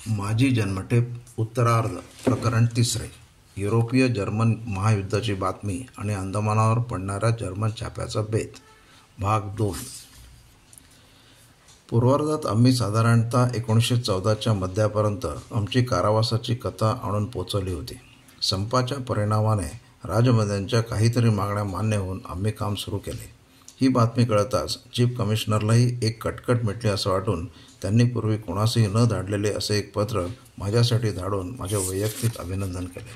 माझी जन्मठेप उत्तरार्ध प्रकरण 3. युरोपीय जर्मन महायुद्धाची बातमी आणि अंदमानावर पडणाऱ्या जर्मन छाप्याचा बेत भाग 2. पूर्वार्धात आम्ही साधारणतः 1914च्या मध्यापर्यंत आमची कारावासाची कथा आणून पोचवली होती. संपाच्या परिणामाने राजबंद्यांच्या काहीतरी मागण्या मान्य होऊन आम्ही काम सुरू केले. ही बातमी कळताच चीफ कमिशनरलाही एक कटकट मिटली असं वाटून त्यांनी पूर्वी कोणासही न धाडलेले असे एक पत्र माझ्यासाठी धाडून माझे वैयक्तिक अभिनंदन केले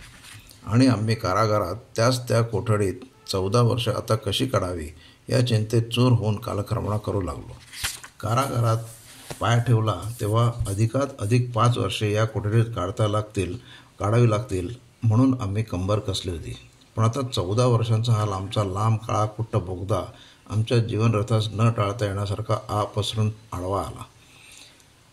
आणि आम्ही कारागारात त्या कोठडीत 14 वर्षे आता कशी काढावी या चिंतेत चूर होऊन कालक्रमणा करू लागलो. कारागारात पाय ठेवला तेव्हा अधिकात अधिक 5 वर्षे या कोठडीत काढावी लागतील म्हणून आम्ही कंबर कसली होती. पण आता 14 वर्षांचा हा आमचा लांब काळाकुट्ट बोगदा आमच्या जीवनरथास न टाळता येण्यासारखा पसरून आडवा आला.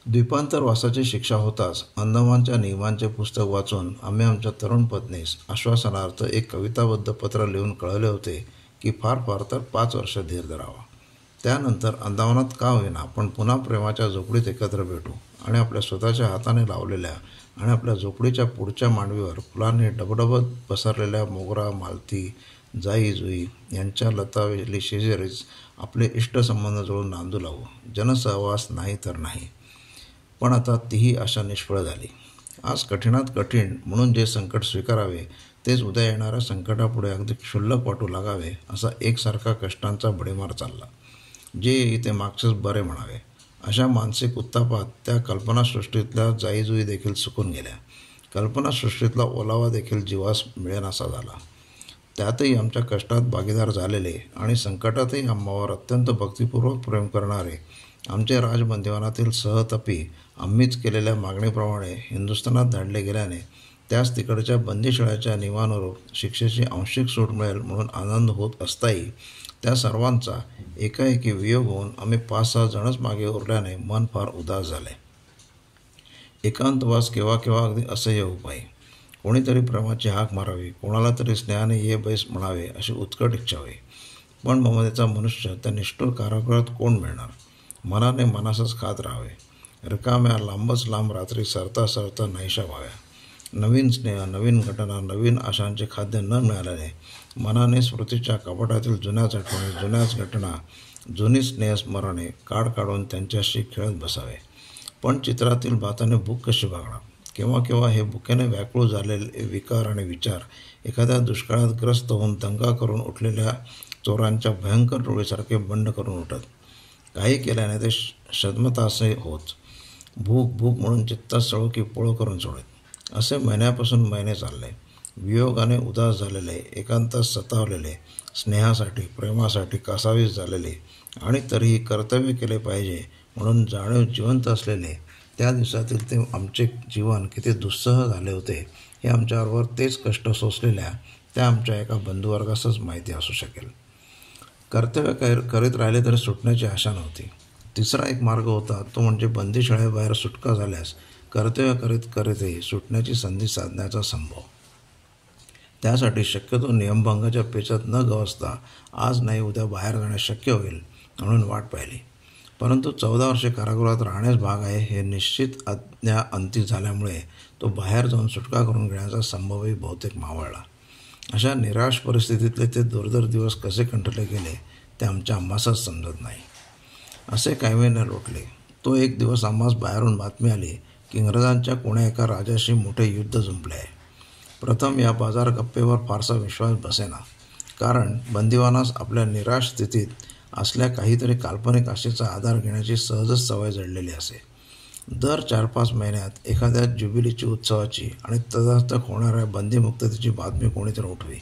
द्वीपांतरवासाची शिक्षा होताच अंदमानच्या नियमांचे पुस्तक वाचून आम्ही आमच्या तरुण पत्नीस आश्वासनार्थ एक कविताबद्ध पत्र लिहून कळवले होते की फार तर 5 वर्ष धीर धरावा. त्यानंतर अंदमानात का होईना पण पुन्हा प्रेमाच्या झोपडीत एकत्र भेटू आणि आपल्या स्वतःच्या हाताने लावलेल्या आणि आपल्या झोपडीच्या पुढच्या मांडवीवर फुलांनी डबडबत पसरलेल्या मोगरा, मालती, जाई जुई यांच्या लतावेली शेजारीच आपले इष्टसंबंध जुळून नांदू लागू. जनसहवास नाही तर नाही. पण आता तीही आशा निष्फळ झाली. आज कठीणात कठीण म्हणून जे संकट स्वीकारावे तेच उद्या येणाऱ्या संकटापुढे अगदी क्षुल्लक वाटू लागावे असा एकसारखा कष्टांचा भडीमार चालला. जे येई ते मागचेच बरे म्हणावे अशा मानसिक उत्तापात त्या कल्पनासृष्टीतल्या जाईजुई देखील सुकून गेल्या. कल्पनासृष्टीतला ओलावा देखील जीवास मिळेनासा झाला. त्यातही आमच्या कष्टात भागीदार झालेले आणि संकटातही आम्हावर अत्यंत भक्तिपूर्वक प्रेम करणारे आमचे राजबंदिवानातील सहतपी आम्हीच केलेल्या मागणीप्रमाणे हिंदुस्थानात धाडले गेल्याने त्याच तिकडच्या बंदिशाळेच्या नियमानुरूप शिक्षेची आंशिक सूट मिळेल म्हणून आनंद होत असताही त्या सर्वांचा एकाएकी वियोग होऊन आम्ही 5-6 जणच मागे उरल्याने मन फार उदास झाले. एकांतवास केव्हा केव्हा अगदी असह्य उपाय. कोणीतरी प्रेमाची हाक मारावी, कोणाला तरी स्नेहाने ये बैस म्हणावे अशी उत्कट इच्छा होई. पण ममतेचा मनुष्य त्या निष्ठुर कारागृहात कोण मिळणार? मनाने मनासच खात राहावे. रिकाम्या लांबच लांब रात्री सरता सरता नाहीशा व्हाव्या. नवीन स्नेह, नवीन घटना, नवीन आशांचे खाद्य न मिळाल्याने मनाने स्मृतीच्या कपाटातील जुन्याच आठवणी, जुन्याच घटना, जुनी स्नेहस्मरणे काढून त्यांच्याशी खेळत बसावे. पण चित्रातील भाताने भूक कशी भागणार? केव्हा केव्हा हे भुकेने व्याकुळ झालेले विकार आणि विचार एखाद्या दुष्काळात ग्रस्त होऊन दंगा करून उठलेल्या चोरांच्या भयंकर टोळीसारखे बंड करून उठत. काही केल्याने ते शद्मतासे होत. भूक म्हणून चित्तात सळो की पोळो करून सोडत. असे महिन्यापासून महिने चालले. वियोगाने उदास झालेले, एकांतात सतावलेले, स्नेहासाठी प्रेमासाठी कासावीस झालेले आणि तरीही कर्तव्य केले पाहिजे म्हणून जाणीव जिवंत असलेले त्या दिवसातील ते आमचे जीवन किती दुस्सह झाले होते हे आमच्याबरोबर तेच कष्ट सोसलेल्या त्या आमच्या एका बंधुवर्गासच माहिती असू शकेल. कर्तव्य करीत राहिले तरी सुटण्याची आशा नव्हती. तिसरा एक मार्ग होता तो म्हणजे बंदिशाळेबाहेर सुटका झाल्यास कर्तव्य करीतही सुटण्याची संधी साधण्याचा संभव. त्यासाठी शक्यतो नियमभंगाच्या पेचात न गवसता आज नाही उद्या बाहेर जाणे शक्य होईल म्हणून वाट पाहिली. परंतु 14 वर्षे कारागृहात राहण्यास भाग आहे हे निश्चित आज्ञा अंती झाल्यामुळे तो बाहेर जाऊन सुटका करून घेण्याचा संभवही बहुतेक मावळला. अशा निराश परिस्थितीतले ते दुर्धर दिवस कसे कंठले गेले ते आमच्या आम्हासच समजत नाही. असे काही महिने लोटले. तो एक दिवस आम्हास बाहेरून बातमी आली की इंग्रजांच्या कोण्या एका राजाशी मोठे युद्ध जुंपले आहे. प्रथम या बाजार गप्पेवर फारसा विश्वास बसेना, कारण बंदिवानास आपल्या निराश स्थितीत असल्या काहीतरी काल्पनिक आशेचा आधार घेण्याची सहजच सवय जडलेली असे. दर 4-5 महिन्यात एखाद्या ज्युबिलीची उत्सवाची आणि तदास्तक होणाऱ्या बंदीमुक्ततेची बातमी कोणीतरी उठवी.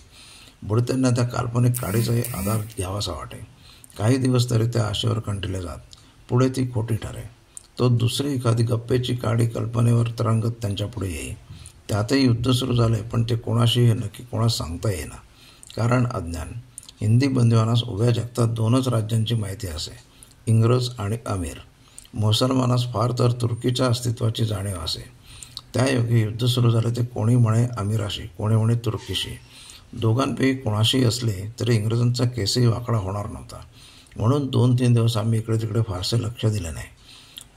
बुडत्यांना त्या काल्पनिक काडीचाही आधार घ्यावासा वाटे. काही दिवस तरी त्या आशेवर कंटिले जात. पुढे ती खोटी ठरे. तो दुसरी एखादी गप्पेची काडी कल्पनेवर तरंगत त्यांच्यापुढे येई. त्यातही युद्ध सुरू झाले पण ते कोणाशी हे नक्की कोणास सांगता येईना, कारण अज्ञान. हिंदी बंदिवानास उभ्या जगतात 2च राज्यांची माहिती असे, इंग्रज आणि अमीर. मुसलमानास फार तर तुर्कीच्या अस्तित्वाची जाणीव असे. त्यायोगे युद्ध सुरू झाले ते कोणी म्हणे अमीराशी, कोणी म्हणे तुर्कीशी. दोघांपैकी कोणाशी असले तरी इंग्रजांचा केसही वाकडा होणार नव्हता. म्हणून 2-3 दिवस आम्ही इकडे तिकडे फारसे लक्ष दिले नाही.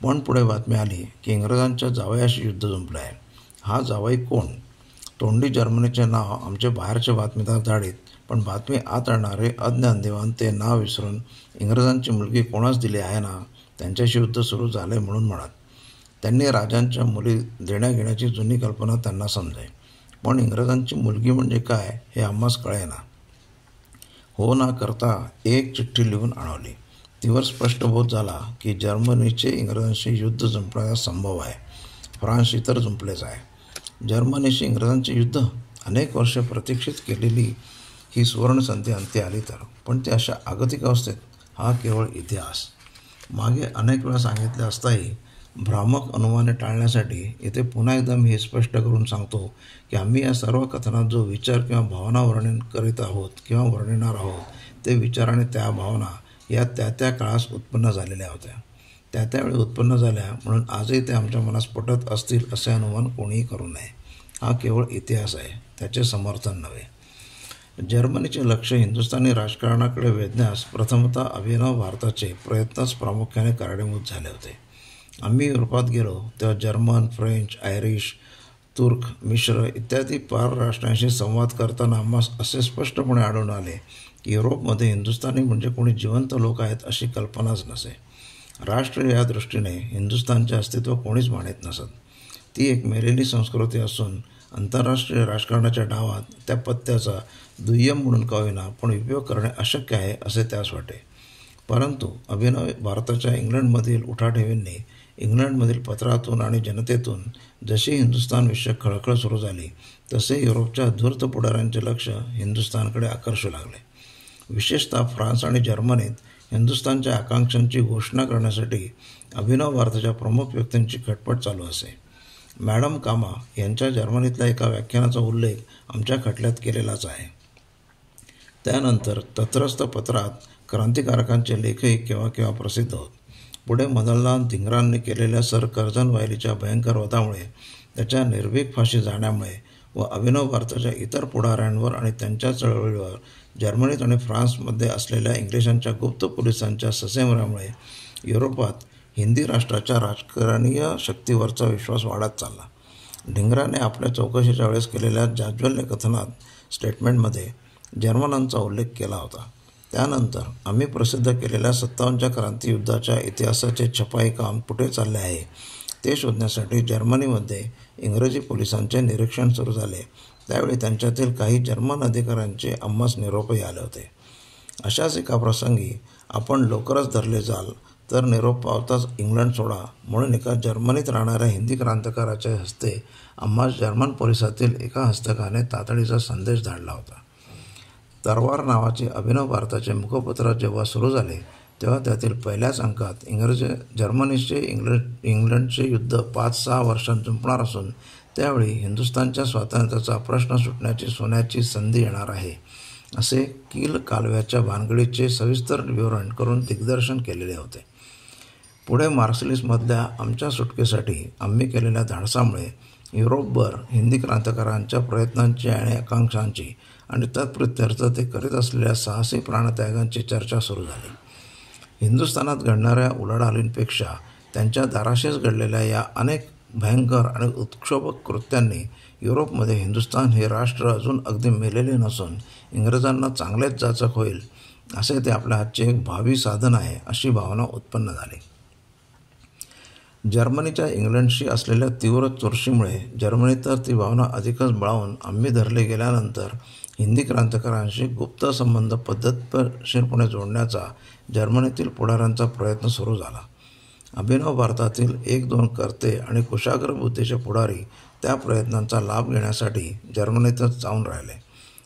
पण पुढे बातमी आली की इंग्रजांच्या जावयाशी युद्ध जुंपलं आहे. हा जावई कोण? तोंडी जर्मनीचे नाव आमचे बाहेरचे बातमीदार धाडीत, पण बातमी आत आणणारे अज्ञान दिवाण ते नाव विसरून इंग्रजांची मुलगी कोणास दिली आहे ना, त्यांच्याशी युद्ध सुरू झाले म्हणून म्हणत. त्यांनी राजांच्या मुली देण्याघेण्याची जुनी कल्पना त्यांना समजे, पण इंग्रजांची मुलगी म्हणजे काय हे आम्हास कळेना. हो ना करता एक चिठ्ठी लिहून आणवली. तीवर स्पष्ट बोध झाला की जर्मनीचे इंग्रजांशी युद्ध जुंपण्याचा संभव आहे. फ्रान्सशी तर जुंपलेच आहे. जर्मनीशी इंग्रजांचे युद्ध? अनेक वर्षे प्रतीक्षित केलेली ही सुवर्णसंधी अंती आली तर, पण ते अशा आगतिक अवस्थेत. हा केवळ इतिहास. मागे अनेक वेळा सांगितले असताही भ्रामक अनुमाने टाळण्यासाठी इथे पुन्हा एकदा मी हे स्पष्ट करून सांगतो की आम्ही या सर्व कथनात जो विचार किंवा भावना वर्णन करीत आहोत किंवा वर्णिणार आहोत ते विचार आणि त्या भावना या त्या काळास उत्पन्न झालेल्या होत्या, त्यावेळी उत्पन्न झाल्या, म्हणून आजही ते आमच्या मनास पटत असतील असे अनुमान कोणीही करू नये. हा केवळ इतिहास आहे, त्याचे समर्थन नव्हे. जर्मनीचे लक्ष हिंदुस्थानी राजकारणाकडे वेधण्यास प्रथमतः अभिनव भारताचे प्रयत्नच प्रामुख्याने कारणीभूत झाले होते. आम्ही युरोपात गेलो तेव्हा जर्मन, फ्रेंच, आयरिश, तुर्क, मिश्र इत्यादी परराष्ट्रांशी संवाद करताना आम्हास असे स्पष्टपणे आढळून आले की युरोपमध्ये हिंदुस्थानी म्हणजे कोणी जिवंत लोक आहेत अशी कल्पनाच नसे. राष्ट्र या दृष्टीने हिंदुस्थानचे अस्तित्व कोणीच मानित नसत. ती एक मेलेली संस्कृती असून आंतरराष्ट्रीय राजकारणाच्या डावात त्या पत्त्याचा दुय्यम म्हणून का होईना पण उपयोग करणे अशक्य आहे असे त्यास वाटे. परंतु अभिनव भारताच्या इंग्लंडमधील उठाठेवींनी इंग्लंडमधील पत्रातून आणि जनतेतून जशी हिंदुस्थानविषयक खळखळ सुरू झाली तसे युरोपच्या धूर्त पुढाऱ्यांचे लक्ष हिंदुस्थानकडे आकर्षू लागले. विशेषतः फ्रान्स आणि जर्मनीत हिंदुस्थानच्या आकांक्षांची घोषणा करण्यासाठी अभिनव भारताच्या प्रमुख व्यक्तींची खटपट चालू असे. मॅडम कामा यांच्या जर्मनीतल्या एका व्याख्यानाचा उल्लेख आमच्या खटल्यात केलेलाच आहे. त्यानंतर तत्रस्थ पत्रात क्रांतिकारकांचे लेखही केव्हा केव्हा प्रसिद्ध होत. पुढे मदनलाल धिंगरांनी केलेल्या सर कर्झन वायलीच्या भयंकर वधामुळे, त्याच्या निर्भीक फाशी जाण्यामुळे व अभिनव भारताच्या इतर पुढाऱ्यांवर आणि त्यांच्या चळवळीवर जर्मनीत आणि फ्रान्समध्ये असलेल्या इंग्लिशांच्या गुप्त पोलिसांच्या ससेमरामुळे युरोपात हिंदी राष्ट्राच्या राजकारणीय शक्तीवरचा विश्वास वाढत चालला. धिंगराने आपल्या चौकशीच्या वेळेस केलेल्या जाज्वल्य कथनात स्टेटमेंटमध्ये जर्मनांचा उल्लेख केला होता. त्यानंतर आम्ही प्रसिद्ध केलेल्या 57च्या क्रांतियुद्धाच्या इतिहासाचे छपाई काम कुठे चालले आहे ते शोधण्यासाठी जर्मनीमध्ये इंग्रजी पोलिसांचे निरीक्षण सुरू झाले. त्यावेळी त्यांच्यातील काही जर्मन अधिकाऱ्यांचे आम्हास निरोपही आले होते. अशाच एका प्रसंगी आपण लवकरच धरले जाल तर निरोप पावताच इंग्लंड सोडा म्हणून एका जर्मनीत राहणाऱ्या हिंदी क्रांतिकाराच्या हस्ते आम्हास जर्मन पोलिसातील एका हस्तकाने तातडीचा संदेश धाडला होता. तरवार नावाचे अभिनव भारताचे मुखपत्र जेव्हा सुरू झाले तेव्हा त्यातील पहिल्याच अंकात जर्मनीचे इंग्लंडचे युद्ध 5-6 वर्षांत जुंपणार असून त्यावेळी हिंदुस्थानच्या स्वातंत्र्याचा प्रश्न सुटण्याची सोन्याची संधी येणार आहे असे कील कालव्याच्या भानगडीचे सविस्तर विवरण करून दिग्दर्शन केलेले होते. पुढे मार्सलिसमधल्या आमच्या सुटकेसाठी आम्ही केलेल्या धाडसामुळे युरोपभर हिंदी क्रांतिकारांच्या प्रयत्नांची आणि आकांक्षांची आणि तत्प्रित्यर्थ ते करीत असलेल्या साहसी प्राणत्यागांची चर्चा सुरू झाली. हिंदुस्थानात घडणाऱ्या उलाढालींपेक्षा त्यांच्या दाराशीच घडलेल्या या अनेक भयंकर आणि उत्क्षोभक कृत्यांनी युरोपमध्ये हिंदुस्थान हे राष्ट्र अजून अगदी मेलेले नसून इंग्रजांना चांगलेच जाचक होईल असे ते आपल्या हातचे एक भावी साधन आहे अशी भावना उत्पन्न झाली. जर्मनीच्या इंग्लंडशी असलेल्या तीव्र चुरशीमुळे जर्मनीत तर ती भावना अधिकच बळावून आम्ही धरले गेल्यानंतर हिंदी क्रांतिकारांशी गुप्त संबंध पद्धतशीरपणे जोडण्याचा जर्मनीतील पुढाऱ्यांचा प्रयत्न सुरू झाला. अभिनव भारतातील 1-2 कर्ते आणि कुशाग्र बुद्धीचे पुढारी त्या प्रयत्नांचा लाभ घेण्यासाठी जर्मनीतच जाऊन राहिले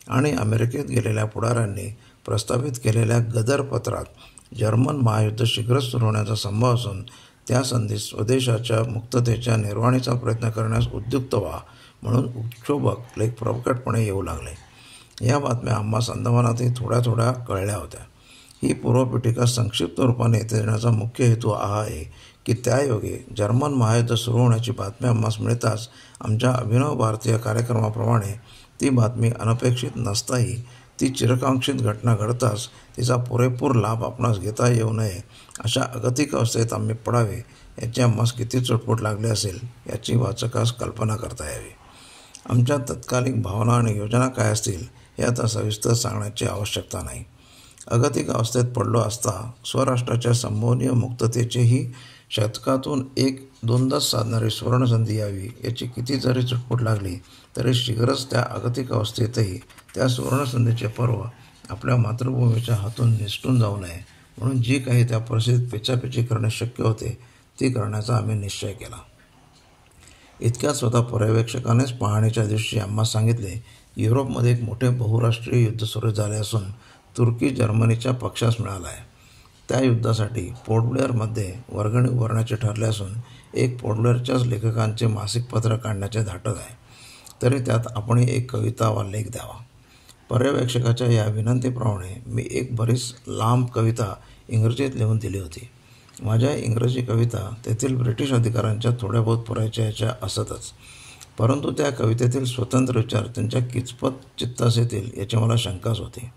आणि अमेरिकेत गेलेल्या पुढाऱ्यांनी प्रस्तावित केलेल्या गदर पत्रात जर्मन महायुद्ध शीघ्रच सुरू होण्याचा संभव असून त्या संधीत स्वदेशाच्या मुक्ततेच्या निर्वाणीचा प्रयत्न करण्यास उद्युक्त व्हा म्हणून उत्क्षोभक लेख प्रकटपणे येऊ लागले. या बातम्या आम्हास अंदमानातही थोड्या कळल्या होत्या. ही पूर्वपीठिका संक्षिप्त रूपाने येथे देण्याचा मुख्य हेतू हा आहे की त्यायोगे जर्मन महायुद्ध सुरू होण्याची बातमी आम्हास मिळताच आमच्या अभिनव भारतीय कार्यक्रमाप्रमाणे ती बातमी अनपेक्षित नसताही ती चिरकांक्षित घटना घडताच तिचा पुरेपूर लाभ आपणास घेता येऊ नये अशा अगतिक अवस्थेत आम्ही पडावे याची आम्हास किती चुटपुट लागली असेल याची वाचकास कल्पना करता यावी. आमच्या तत्कालिक भावना आणि योजना काय असतील हे आता सविस्तर सांगण्याची आवश्यकता नाही. अगतिक अवस्थेत पडलो असता स्वराष्ट्राच्या संभवनीय मुक्ततेचीही शतकातून एक दोनदाच साधणारी सुवर्णसंधी यावी याची किती जरी चुटपुट लागली तरी शीघ्रच त्या अगतिक अवस्थेतही त्या सुवर्णसंधीचे पर्व आपल्या मातृभूमीच्या हातून निसटून जाऊ नये म्हणून जी काही त्या परिस्थितीत पेचापेची करणे शक्य होते ती करण्याचा आम्ही निश्चय केला. इतक्यात स्वतः पर्यवेक्षकानेच पाहणीच्या दिवशी आम्हाला सांगितले की युरोपमध्ये एक मोठे बहुराष्ट्रीय युद्ध सुरू झाले असून तुर्की जर्मनीच्या पक्षास मिळाला आहे. त्या युद्धासाठी पोर्ट ब्लेअरमध्ये वर्गणी उभारण्याचे ठरले असून एक पोर्ट ब्लेअरच्याच लेखकांचे मासिक पत्र काढण्याचे धाटत आहे. तरी त्यात आपण एक कविता वा लेख द्यावा. पर्यवेक्षकाच्या या विनंतीप्रमाणे मी एक बरीच लांब कविता इंग्रजीत लिहून दिली होती. माझ्या इंग्रजी कविता तेथील ब्रिटिश अधिकाऱ्यांच्या थोड्या बहुत पुरायच्या असतच, परंतु त्या कवितेतील स्वतंत्र विचार त्यांच्या किचपत चित्तास येतील याची मला शंकाच होती.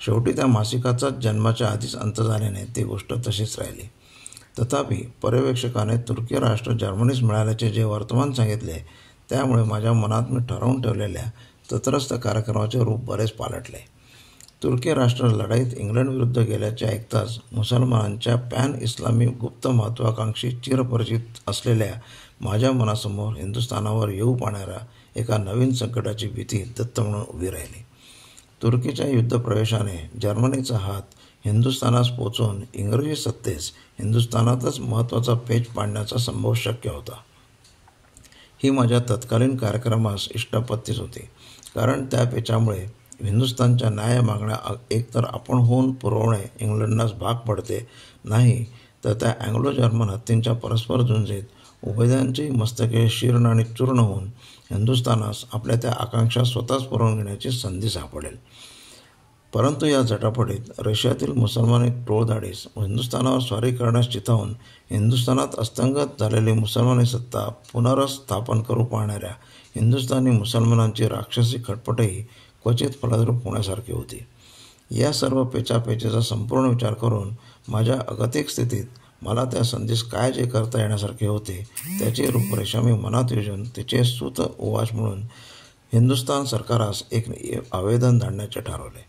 शेवटी त्या मासिकाचाच जन्माच्या आधीच अंत झाल्याने ती गोष्ट तशीच राहिली. तथापि पर्यवेक्षकाने तुर्की राष्ट्र जर्मनीस मिळाल्याचे जे वर्तमान सांगितले त्यामुळे माझ्या मनात मी ठरवून ठेवलेल्या तत्रस्थ कार्यक्रमाचे रूप बरेच पालटले. तुर्की राष्ट्र लढाईत इंग्लंडविरुद्ध गेल्याचे ऐकताच मुसलमानांच्या पॅन इस्लामी गुप्त महत्त्वाकांक्षी चिरपरिचित असलेल्या माझ्या मनासमोर हिंदुस्थानावर येऊ पाहणाऱ्या एका नवीन संकटाची भीती दत्त म्हणून उभी राहिली. तुर्कीच्या युद्धप्रवेशाने जर्मनीचा हात हिंदुस्थानास पोचवून इंग्रजी सत्तेस हिंदुस्थानातच महत्त्वाचा पेच पाडण्याचा संभव शक्य होता. ही माझ्या तत्कालीन कार्यक्रमास इष्टापत्तीच होती, कारण त्या पेचामुळे हिंदुस्थानच्या न्याय मागण्या एकतर आपण होऊन पुरवणे इंग्लंडनाच भाग पडते, नाही तर त्या अँग्लो जर्मन हत्तींच्या परस्पर झुंजीत उभयदांची मस्तके शीर्ण आणि चूर्ण होऊन हिंदुस्थानास आपल्या त्या आकांक्षा स्वतःच पुरवून घेण्याची संधी सापडेल. परंतु या झटापटीत रशियातील मुसलमान टोळधाडीस हिंदुस्थानावर स्वारी करण्यास चिथावून हिंदुस्थानात अस्तंगत झालेली मुसलमानी सत्ता पुनर्स्थापन करू पाहणाऱ्या हिंदुस्थानी मुसलमानांची राक्षसी खटपटही क्वचित फलद्रूप होण्यासारखी होती. या सर्व पेचापेचीचा संपूर्ण विचार करून माझ्या अगतिक स्थितीत मला त्या संधीस काय जे करता येण्यासारखे होते त्याची रूपरेषा मी मनात योजून तिचे सूत उवाच म्हणून हिंदुस्थान सरकारास एक आवेदन धाडण्याचे ठरवले.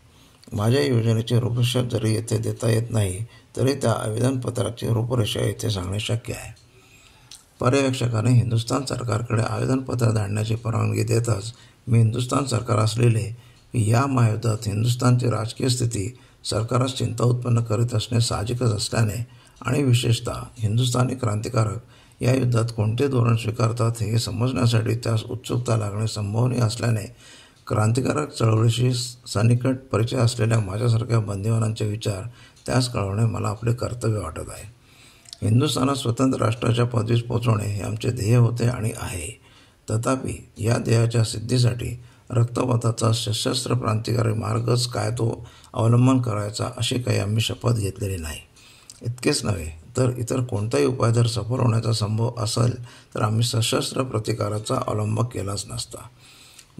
माझ्या योजनेची रूपरेषा जरी येथे देता येत नाही तरी त्या आवेदनपत्राची रूपरेषा येथे सांगणे शक्य आहे. पर्यवेक्षकाने हिंदुस्थान सरकारकडे आवेदनपत्र धाडण्याची परवानगी देताच मी हिंदुस्थान सरकारास लिहिले की या महायुद्धात हिंदुस्थानची राजकीय स्थिती सरकारास चिंता उत्पन्न करीत असणे साहजिकच असल्याने आणि विशेषतः हिंदुस्थानी क्रांतिकारक या युद्धात कोणते धोरण स्वीकारतात हे समजण्यासाठी त्यास उत्सुकता लागणे संभवनीय असल्याने क्रांतिकारक चळवळीशी सनिकट परिचय असलेल्या माझ्यासारख्या बंदिवानांचे विचार त्यास कळवणे मला आपले कर्तव्य वाटत आहे. हिंदुस्थानात स्वतंत्र राष्ट्राच्या पदवीस पोचवणे हे आमचे ध्येय होते आणि आहे. तथापि या ध्येयाच्या सिद्धीसाठी रक्तपाताचा सशस्त्र क्रांतिकारी मार्गच काय तो अवलंबन करायचा अशी काही आम्ही शपथ घेतलेली नाही. इतकेच नव्हे तर इतर कोणताही उपाय जर सफल होण्याचा संभव असेल तर आम्ही सशस्त्र प्रतिकाराचा अवलंब केलाच नसता.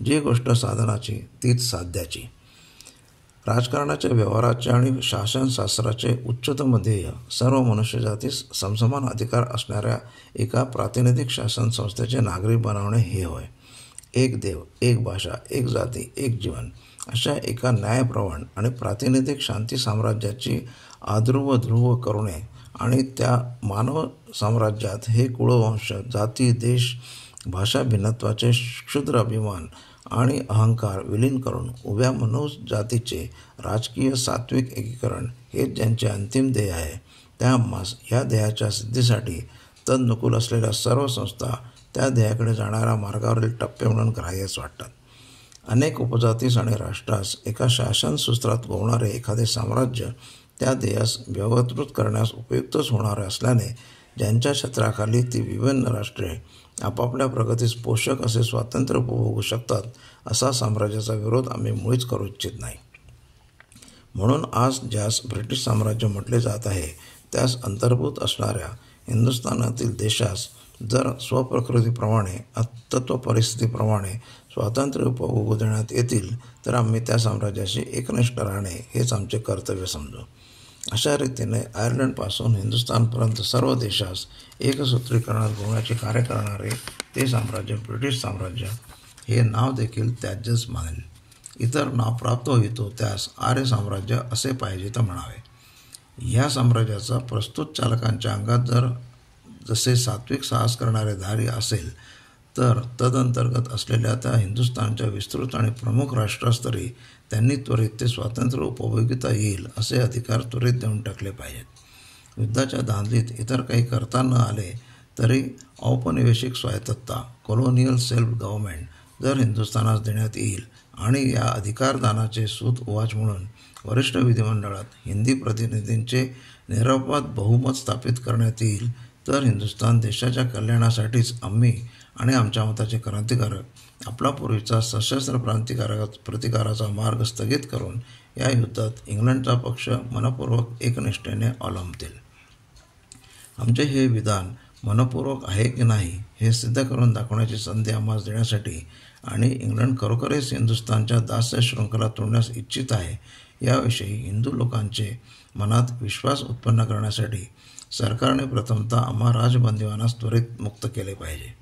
जी गोष्ट साधनाची तीच साध्याची. राजकारणाच्या व्यवहाराचे आणि शासनशास्त्राचे उच्चतम ध्येय सर्व मनुष्यजातीस समसमान अधिकार असणाऱ्या एका प्रातिनिधिक शासन संस्थेचे नागरिक बनवणे हे होय. एक देव, एक भाषा, एक जाती, एक जीवन अशा एका न्यायप्रवण आणि प्रातिनिधिक शांती साम्राज्याची आध्रुव ध्रुव करुणे आणि त्या मानव साम्राज्यात हे कुळवंश, जाती, देश, भाषा भिन्नत्वाचे क्षुद्र अभिमान आणि अहंकार विलीन करून उभ्या मनुष्य जातीचे राजकीय सात्विक एकीकरण हेच ज्यांचे अंतिम ध्येय आहे, त्या आम्हास ह्या ध्येयाच्या सिद्धीसाठी तदनुकूल असलेल्या सर्व संस्था त्या ध्येयाकडे जाणाऱ्या मार्गावरील टप्पे म्हणून ग्राह्यच वाटतात. अनेक उपजातीस आणि राष्ट्रास एका शासनसूत्रात गोवणारे एखादे साम्राज्य त्या ध्येयास व्यवहृत करण्यास उपयुक्तच होणारे असल्याने ज्यांच्या छत्राखाली ती विभिन्न राष्ट्रे आपापल्या प्रगतीस पोषक असे स्वातंत्र्य उपभोगू शकतात असा साम्राज्याचा विरोध आम्ही मुळीच करू इच्छित नाही. म्हणून आज ज्यास ब्रिटिश साम्राज्य म्हटले जात आहे त्यास अंतर्भूत असणाऱ्या हिंदुस्थानातील देशास जर स्वप्रकृतीप्रमाणे तत्व परिस्थितीप्रमाणे स्वातंत्र्य उपभोगू देण्यात येतील तर आम्ही त्या साम्राज्याशी एकनिष्ठ राहणे हेच आमचे कर्तव्य समजू. अशा रीतीने आयर्लंडपासून हिंदुस्थानपर्यंत सर्व देशास एकसूत्रीकरणात घोळण्याचे कार्य करणारे ते साम्राज्य ब्रिटिश साम्राज्य हे नाव देखील त्याज्यच मानेल. इतर नाव प्राप्त होईतो त्यास आर्य साम्राज्य असे पाहिजे तर म्हणावे. ह्या साम्राज्याचा प्रस्तुत चालकांच्या अंगात जसे सात्विक साहस करणारे धारी असेल तर तदंतर्गत असलेल्या त्या हिंदुस्थानच्या विस्तृत आणि प्रमुख राष्ट्रास्तरी त्यांनी त्वरित ते स्वातंत्र्य उपभोगिता येईल असे अधिकार त्वरित देऊन टाकले पाहिजेत. युद्धाच्या धांदलीत इतर काही करता न आले तरी औपनिवेशिक स्वायत्तता कॉलोनियल सेल्फ गव्हर्नमेंट जर हिंदुस्थानास देण्यात येईल आणि या अधिकारदानाचे सूत उवाच म्हणून वरिष्ठ विधिमंडळात हिंदी प्रतिनिधींचे निरपवाद बहुमत स्थापित करण्यात येईल तर हिंदुस्थान देशाच्या कल्याणासाठीच आम्ही आणि आमच्या मताचे क्रांतिकारक आपला पूर्वीचा सशस्त्र प्रतिकाराचा मार्ग स्थगित करून या युद्धात इंग्लंडचा पक्ष मनपूर्वक एकनिष्ठेने अवलंबतील. आमचे हे विधान मनपूर्वक आहे की नाही हे सिद्ध करून दाखवण्याची संधी आम्हास देण्यासाठी आणि इंग्लंड खरोखरच हिंदुस्थानच्या दास्य शृंखला तोडण्यास इच्छित आहे याविषयी हिंदू लोकांचे मनात विश्वास उत्पन्न करण्यासाठी सरकारने प्रथमतः आम्हा राजबंदिवानास त्वरित मुक्त केले पाहिजे.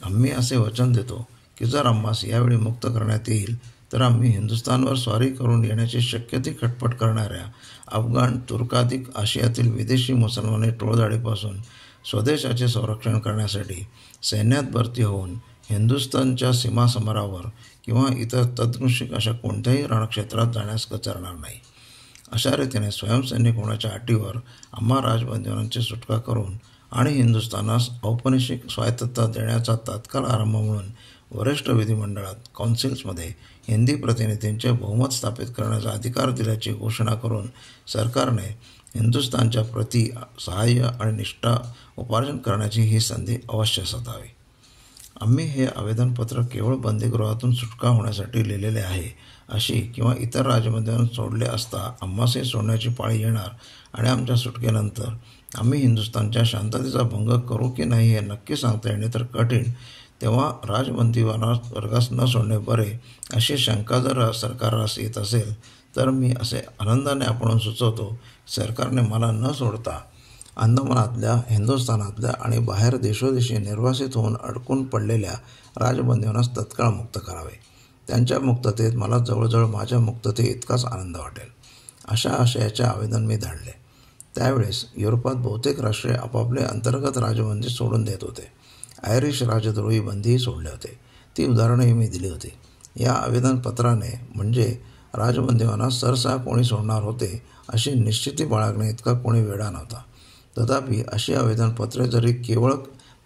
आम्ही असे वचन देतो की जर आम्हास यावेळी मुक्त करण्यात येईल तर आम्ही हिंदुस्थानवर स्वारी करून येण्याची शक्य ती खटपट करणाऱ्या अफगाण तुर्काधिक आशियातील विदेशी मुसलमानी टोळधाडीपासून स्वदेशाचे संरक्षण करण्यासाठी सैन्यात भरती होऊन हिंदुस्थानच्या सीमासमरावर किंवा इतर तद्नुषिक अशा कोणत्याही रणक्षेत्रात जाण्यास कचरणार नाही. अशा रीतीने स्वयंसैनिक होण्याच्या अटीवर आम्हा राजबंदिवानांची सुटका करून आणि हिंदुस्थानास औपनिवेशिक स्वायत्तता देण्याचा तात्काळ आरंभ म्हणून वरिष्ठ विधिमंडळात कौन्सिल्समध्ये हिंदी प्रतिनिधींचे बहुमत स्थापित करण्याचा अधिकार दिल्याची घोषणा करून सरकारने हिंदुस्थानच्या प्रति सहाय्य आणि निष्ठा उपार्जन करण्याची ही संधी अवश्य साधावी. आम्ही हे आवेदनपत्र केवळ बंदीगृहातून सुटका होण्यासाठी लिहिलेले आहे अशी किंवा इतर राजबंदिवान सोडले असता आम्हासही सोडण्याची पाळी येणार आणि आमच्या सुटकेनंतर आम्ही हिंदुस्थानच्या शांततेचा भंग करू की नाही हे नक्की सांगता येणे तर कठीण, तेव्हा राजबंदिवानास वर्गास न सोडणे बरे अशी शंका जर सरकारास येत असेल तर मी असे आनंदाने आपण सुचवतो सरकारने मला न सोडता अंदमानातल्या हिंदुस्थानातल्या आणि बाहेर देशोदेशी निर्वासित होऊन अडकून पडलेल्या राजबंदिवानास तत्काळ मुक्त करावे. त्यांच्या मुक्ततेत मला जवळजवळ माझ्या मुक्तते इतकाच आनंद वाटेल. अशा आशयाचे आवेदन मी धाडले. त्यावेळेस युरोपात बहुतेक राष्ट्रे आपापले अंतर्गत राजबंदी सोडून देत होते. आयरिश राजद्रोही बंदीही सोडले होते. ती उदाहरणंही मी दिली होती. या आवेदनपत्राने म्हणजे राजबंदिवानास सरसा कोणी सोडणार होते अशी निश्चिती बाळगणे इतका कोणी वेडा नव्हता. तथापि अशी आवेदनपत्रे जरी केवळ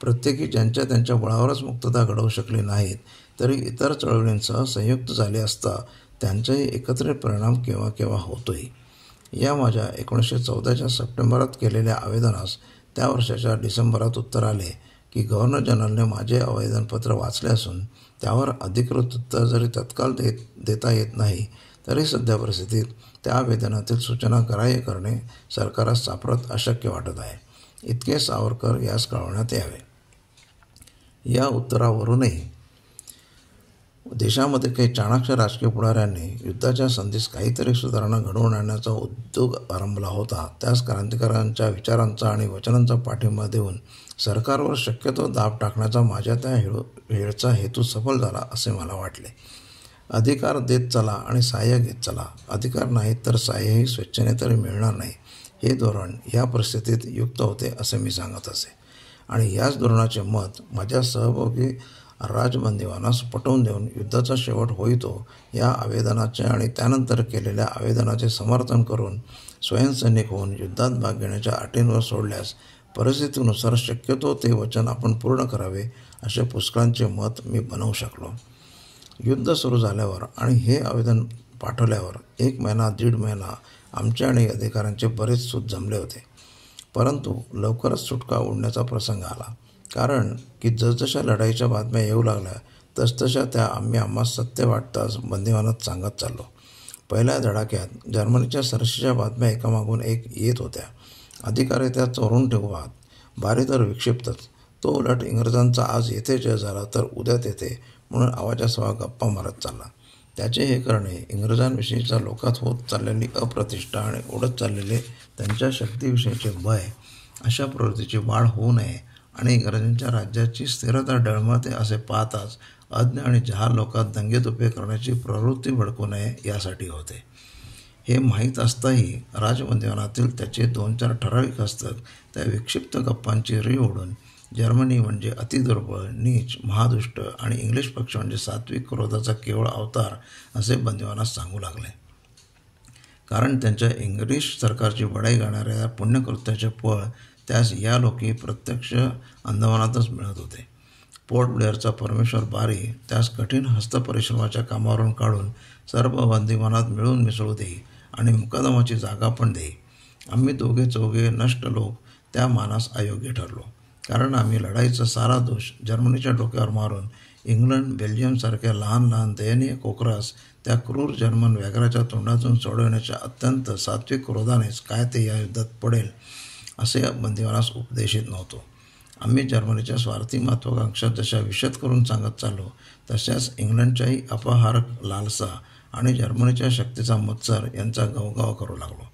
प्रत्येकी ज्यांच्या त्यांच्या बळावरच मुक्तता घडवू शकली नाहीत तरी इतर चळवळींसह संयुक्त झाले असता त्यांचाही एकत्रित परिणाम केव्हा केव्हा होतोही. या माझ्या 1914च्या सप्टेंबरात केलेल्या आवेदनास त्या वर्षाच्या डिसेंबरात उत्तर आले की गव्हर्नर जनरलने माझे आवेदनपत्र वाचले असून त्यावर अधिकृत उत्तर जरी तत्काळ देता येत नाही तरी सध्या परिस्थितीत त्या आवेदनातील सूचना ग्राह्य करणे सरकारास साप्रत अशक्य वाटत आहे. इतके सावरकर यास कळवण्यात यावे. या उत्तरावरूनही देशामध्ये काही चाणाक्ष राजकीय पुढाऱ्यांनी युद्धाच्या संधीस काहीतरी सुधारणा घडवून आणण्याचा उद्योग आरंभला होता. त्यास क्रांतिकारकांच्या विचारांचा आणि वचनांचा पाठिंबा देऊन सरकारवर शक्यतो दाब टाकण्याचा माझ्या त्या वेळचा हेतू सफल झाला असे मला वाटले. अधिकार देत चला आणि सहाय्य घेत चला, अधिकार नाहीत तर सहाय्यही स्वेच्छेने तरी मिळणार नाही, हे धोरण या परिस्थितीत युक्त होते असे मी सांगत असे. आणि याच धोरणाचे मत माझ्या सहभागी राजबंदिवानास पटवून देऊन युद्धाचा शेवट होईतो या आवेदनाचे आणि त्यानंतर केलेल्या आवेदनाचे समर्थन करून स्वयंसैनिक होऊन युद्धात भाग घेण्याच्या अटींवर सोडल्यास परिस्थितीनुसार शक्यतो ते वचन आपण पूर्ण करावे असे पुष्कळांचे मत मी बनवू शकलो. युद्ध सुरू झाल्यावर आणि हे आवेदन पाठवल्यावर 1 महिना 1.5 महिना आमचे आणि अधिकाऱ्यांचे बरेच सूत जमले होते. परंतु लवकरच सुटका उडण्याचा प्रसंग आला. कारण की जसजशा लढाईच्या बातम्या येऊ लागल्या तसतशा त्या आम्हा सत्य वाटताच बंदिवानात सांगत चाललो. पहिल्या धडाक्यात जर्मनीच्या सरशीच्या बातम्या एकामागून एक येत होत्या. अधिकारी त्या चोरून ठेवतात, बारी तर विक्षिप्तच. तो उलट इंग्रजांचा आज येथे जय झाला तर उद्या तेथे म्हणून आवाजासवा गप्पा मारत चालला. त्याचे हे करणे इंग्रजांविषयीचा लोकात होत चाललेली अप्रतिष्ठा आणि उडत चाललेले त्यांच्या शक्तीविषयीचे भय अशा प्रवृत्तीची वाढ होऊ नये आणि इंग्रजांच्या राज्याची स्थिरता डळमळते असे पाहताच अज्ञ आणि जहाल लोकात दंगेदुपे करण्याची प्रवृत्ती भडकू नये यासाठी होते. हे माहीत असताही राजबंदिवानातील त्याचे 2-4 ठराविक हस्तक त्या विक्षिप्त गप्पांची री ओढून जर्मनी म्हणजे अतिदुर्बळ, नीच, महादुष्ट आणि इंग्लिश पक्ष म्हणजे सात्विक क्रोधाचा केवळ अवतार असे बंदिवानास सांगू लागले. कारण त्यांच्या इंग्लिश सरकारची बढाई गाणाऱ्या या पुण्यकृत्याचे फळ त्यास या लोकी प्रत्यक्ष अंदमानातच मिळत होते. पोर्ट ब्लेअरचा परमेश्वर बारी त्यास कठीण हस्तपरिश्रमाच्या कामावरून काढून सर्व बंदिवानात मिळून मिसळू देई आणि मुकादमाची जागा पण देई. आम्ही 2-4 नष्ट लोक त्या मानास अयोग्य ठरलो. कारण आम्ही लढाईचा सारा दोष जर्मनीच्या डोक्यावर मारून इंग्लंड, बेल्जियमसारख्या लहान लहान दयनीय कोकरास त्या क्रूर जर्मन व्याघ्राच्या तोंडातून सोडवण्याच्या अत्यंत सात्विक क्रोधानेच काय ते या युद्धात पडेल असे बंदिवानास उपदेशित नव्हतो. आम्ही जर्मनीच्या स्वार्थी महत्त्वाकांक्षा जशा विशद करून सांगत चाललो तशाच इंग्लंडच्याही अपहारक लालसा आणि जर्मनीच्या शक्तीचा मत्सर यांचा गवगवा करू लागलो.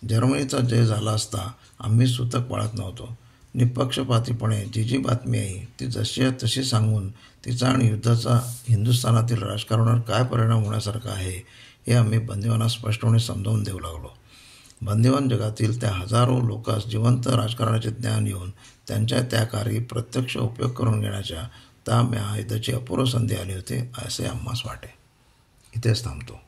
जर्मनीचा जय झाला असता आम्ही सूतक पाळत नव्हतो. निपक्षपातीपणे जी बातमी आहे ती जशी तशी सांगून तिचा आणि युद्धाचा हिंदुस्थानातील राजकारणावर काय परिणाम होण्यासारखा आहे हे आम्ही बंदिवानास स्पष्टपणे समजावून देऊ लागलो. बंदिवान जगातील त्या हजारो लोकांस जिवंत राजकारणाचे ज्ञान येऊन त्यांच्या त्या कार्याचा प्रत्यक्ष उपयोग करून घेण्याच्या त्या महायुद्धाची अपूर्व संधी आली होती असे आम्हास वाटे. इथेच थांबतो.